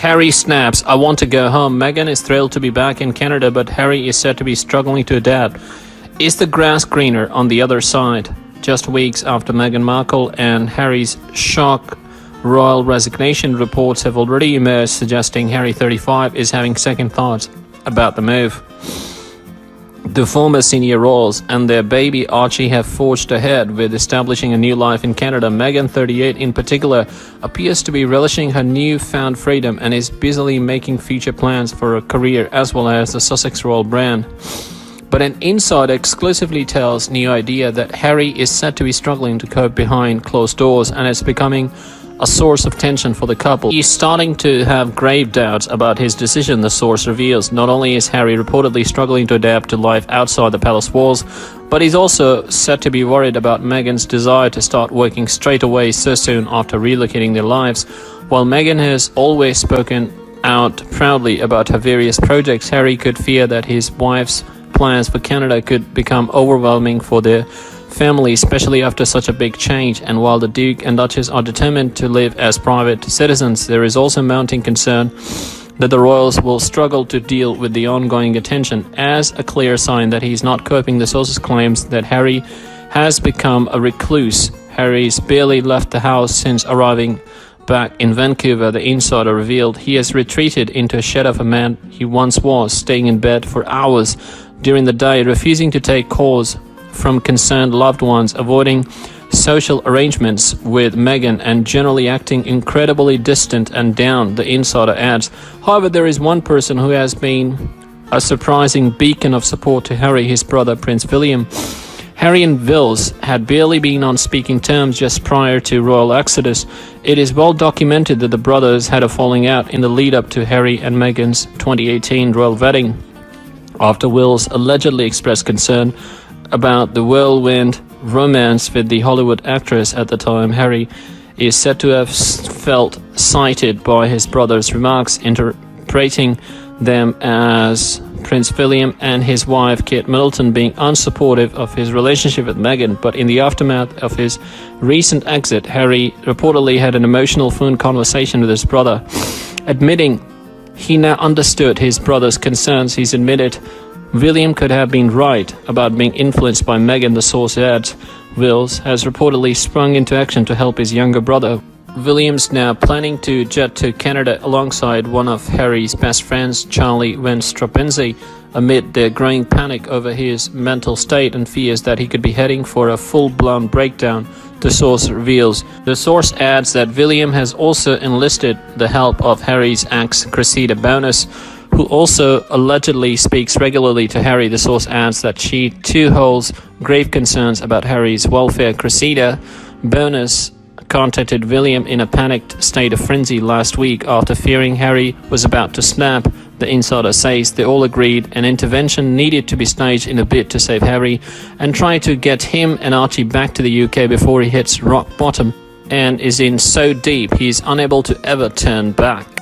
Harry snaps, "I want to go home." Meghan is thrilled to be back in Canada, but Harry is said to be struggling to adapt. Is the grass greener on the other side? Just weeks after Meghan Markle and Harry's shock royal resignation, reports have already emerged suggesting Harry, 35, is having second thoughts about the move. The former senior royals and their baby Archie have forged ahead with establishing a new life in Canada. Meghan, 38 in particular, appears to be relishing her newfound freedom and is busily making future plans for a career as well as the Sussex royal brand. But an insider exclusively tells New Idea that Harry is said to be struggling to cope behind closed doors and is becoming a source of tension for the couple. He's starting to have grave doubts about his decision, the source reveals. Not only is Harry reportedly struggling to adapt to life outside the palace walls, but he's also said to be worried about Meghan's desire to start working straight away so soon after relocating their lives. While Meghan has always spoken out proudly about her various projects, Harry could fear that his wife's plans for Canada could become overwhelming for their family, especially after such a big change. And while the Duke and Duchess are determined to live as private citizens, there is also mounting concern that the royals will struggle to deal with the ongoing attention. As a clear sign that he's not coping, the sources claims that Harry has become a recluse. Harry's barely left the house since arriving back in Vancouver, the insider revealed. He has retreated into a shed of a man he once was, staying in bed for hours during the day, refusing to take calls from concerned loved ones, avoiding social arrangements with Meghan, and generally acting incredibly distant and down, the insider adds. However, there is one person who has been a surprising beacon of support to Harry, his brother Prince William. Harry and Wills had barely been on speaking terms just prior to royal exodus. It is well documented that the brothers had a falling out in the lead up to Harry and Meghan's 2018 royal wedding, after Wills allegedly expressed concern about the whirlwind romance with the Hollywood actress at the time. Harry is said to have felt slighted by his brother's remarks, interpreting them as Prince William and his wife Kate Middleton being unsupportive of his relationship with Meghan. But in the aftermath of his recent exit, Harry reportedly had an emotional phone conversation with his brother, admitting he now understood his brother's concerns. He's admitted William could have been right about being influenced by Meghan, the source adds. Wills has reportedly sprung into action to help his younger brother. William's now planning to jet to Canada alongside one of Harry's best friends, Charlie Van Strapansky, amid their growing panic over his mental state and fears that he could be heading for a full-blown breakdown, the source reveals. The source adds that William has also enlisted the help of Harry's ex, Cressida Bonas, who also allegedly speaks regularly to Harry. The source adds that she too holds grave concerns about Harry's welfare. Cressida Bonas contacted William in a panicked state of frenzy last week after fearing Harry was about to snap. The insider says they all agreed an intervention needed to be staged in a bid to save Harry and try to get him and Archie back to the UK before he hits rock bottom and is in so deep he's unable to ever turn back.